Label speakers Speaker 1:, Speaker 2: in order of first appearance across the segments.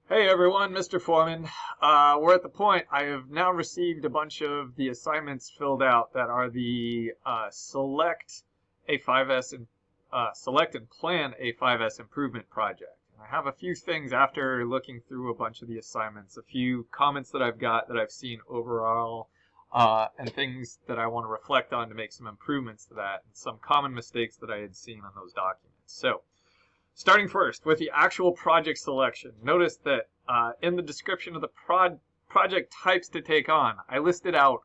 Speaker 1: Hey everyone, Mr. Foreman. We're at the point I have now received a bunch of the assignments filled out that are the select A5S and select and plan A5S improvement project. I have a few things after looking through a bunch of the assignments, a few comments that I've got that I've seen overall, and things that I want to reflect on to make some improvements to that, and some common mistakes that I had seen on those documents. So, starting first with the actual project selection, notice that in the description of the project types to take on, I listed out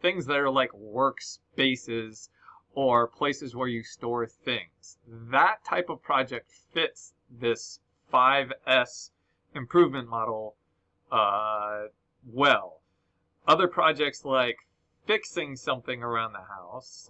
Speaker 1: things that are like workspaces or places where you store things. That type of project fits this 5S improvement model well. Other projects like fixing something around the house,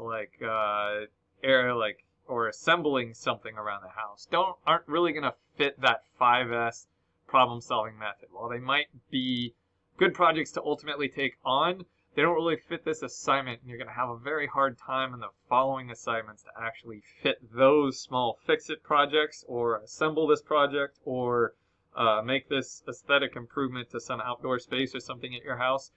Speaker 1: or assembling something around the house aren't really going to fit that 5S problem solving method. While they might be good projects to ultimately take on, they don't really fit this assignment, and you're going to have a very hard time in the following assignments to actually fit those small fix-it projects or assemble this project or make this aesthetic improvement to some outdoor space or something at your house.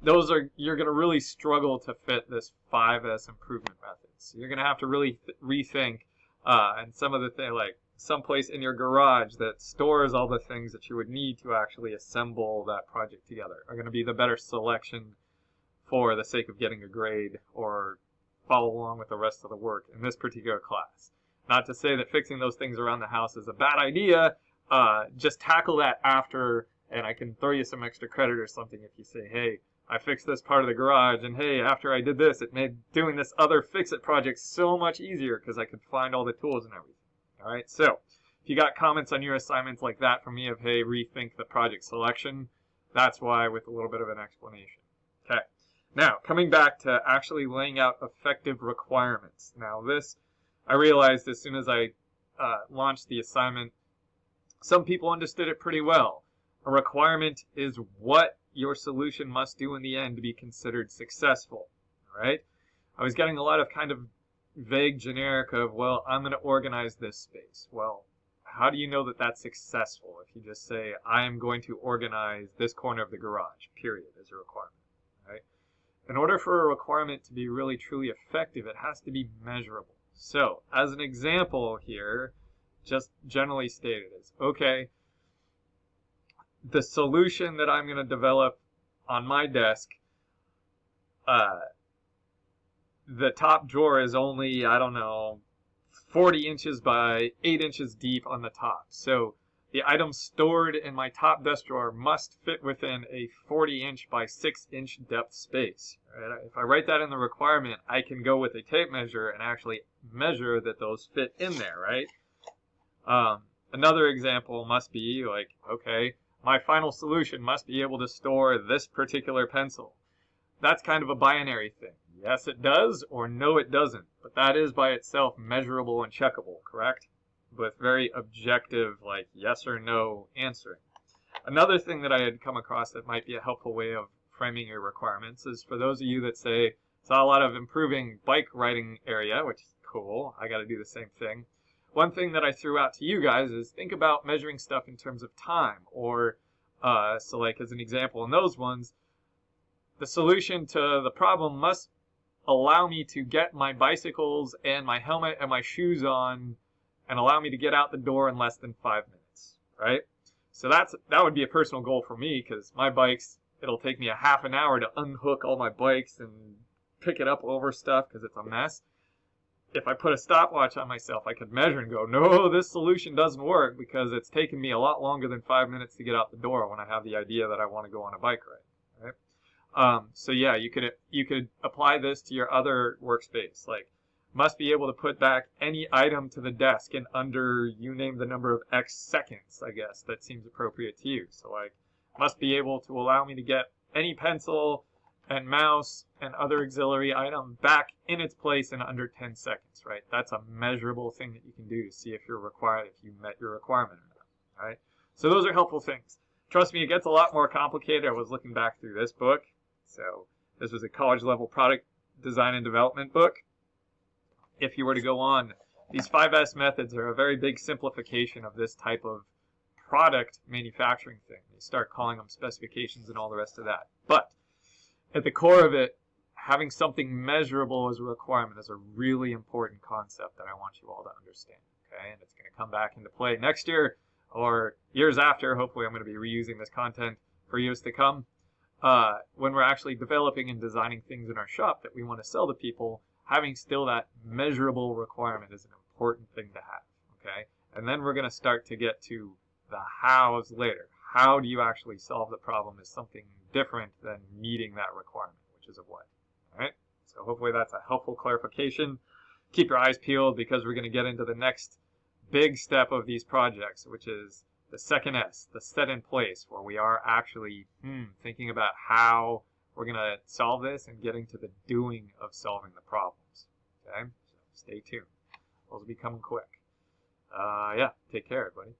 Speaker 1: You're going to really struggle to fit this 5S improvement methods. So you're going to have to really rethink, and some of the things, like someplace in your garage that stores all the things that you would need to actually assemble that project together, are going to be the better selection for the sake of getting a grade or follow along with the rest of the work in this particular class. Not to say that fixing those things around the house is a bad idea. Just tackle that after, and I can throw you some extra credit or something if you say, hey, I fixed this part of the garage, and hey, after I did this, it made doing this other fix-it project so much easier because I could find all the tools and everything. All right, so if you got comments on your assignments like that from me of, hey, rethink the project selection, that's why, with a little bit of an explanation. Okay, now coming back to actually laying out effective requirements. Now this, I realized as soon as I launched the assignment, some people understood it pretty well. A requirement is what your solution must do in the end to be considered successful, all right? I was getting a lot of kind of vague generic of, well, I'm going to organize this space. Well, how do you know that that's successful if you just say, I am going to organize this corner of the garage, period, as a requirement, right? In order for a requirement to be really truly effective, it has to be measurable. So, as an example here, just generally stated is, okay, the solution that I'm going to develop on my desk, the top drawer is only, 40 inches by 8 inches deep on the top. So the items stored in my top desk drawer must fit within a 40-inch by 6-inch depth space. Right? If I write that in the requirement, I can go with a tape measure and actually measure that those fit in there, right? Another example must be like, okay, my final solution must be able to store this particular pencil. That's kind of a binary thing. Yes, it does, or no, it doesn't. But that is by itself measurable and checkable, correct? With very objective, like yes or no answering. Another thing that I had come across that might be a helpful way of framing your requirements is for those of you that say, saw a lot of improving bike riding area, which is cool. I got to do the same thing. One thing that I threw out to you guys is think about measuring stuff in terms of time, or so like as an example in those ones, the solution to the problem must allow me to get my bicycles and my helmet and my shoes on and allow me to get out the door in less than 5 minutes, right? So that would be a personal goal for me, because my bikes, it'll take me a half an hour to unhook all my bikes and pick it up over stuff because it's a mess. If I put a stopwatch on myself, I could measure and go, no, this solution doesn't work because it's taken me a lot longer than 5 minutes to get out the door when I have the idea that I want to go on a bike ride, right? So yeah, you could apply this to your other workspace, like must be able to put back any item to the desk in under, you name the number of X seconds, I guess, that seems appropriate to you. So like, must be able to allow me to get any pencil and mouse and other auxiliary item back in its place in under 10 seconds, right? That's a measurable thing that you can do to see if you met your requirement or not, right? So those are helpful things. Trust me, it gets a lot more complicated. I was looking back through this book. So this was a college level product design and development book. If you were to go on, these 5S methods are a very big simplification of this type of product manufacturing thing. They start calling them specifications and all the rest of that. But at the core of it, having something measurable as a requirement is a really important concept that I want you all to understand. Okay, and it's going to come back into play next year or years after. Hopefully, I'm going to be reusing this content for years to come. When we're actually developing and designing things in our shop that we want to sell to people, having still that measurable requirement is an important thing to have. Okay, and then we're going to start to get to the hows later. How do you actually solve the problem is something different than meeting that requirement, which is a what. All right, so hopefully that's a helpful clarification. Keep your eyes peeled because we're going to get into the next big step of these projects, which is the second S, the set in place, where we are actually thinking about how we're going to solve this and getting to the doing of solving the problems. Okay, so stay tuned. Those will be coming quick. Yeah, take care, everybody.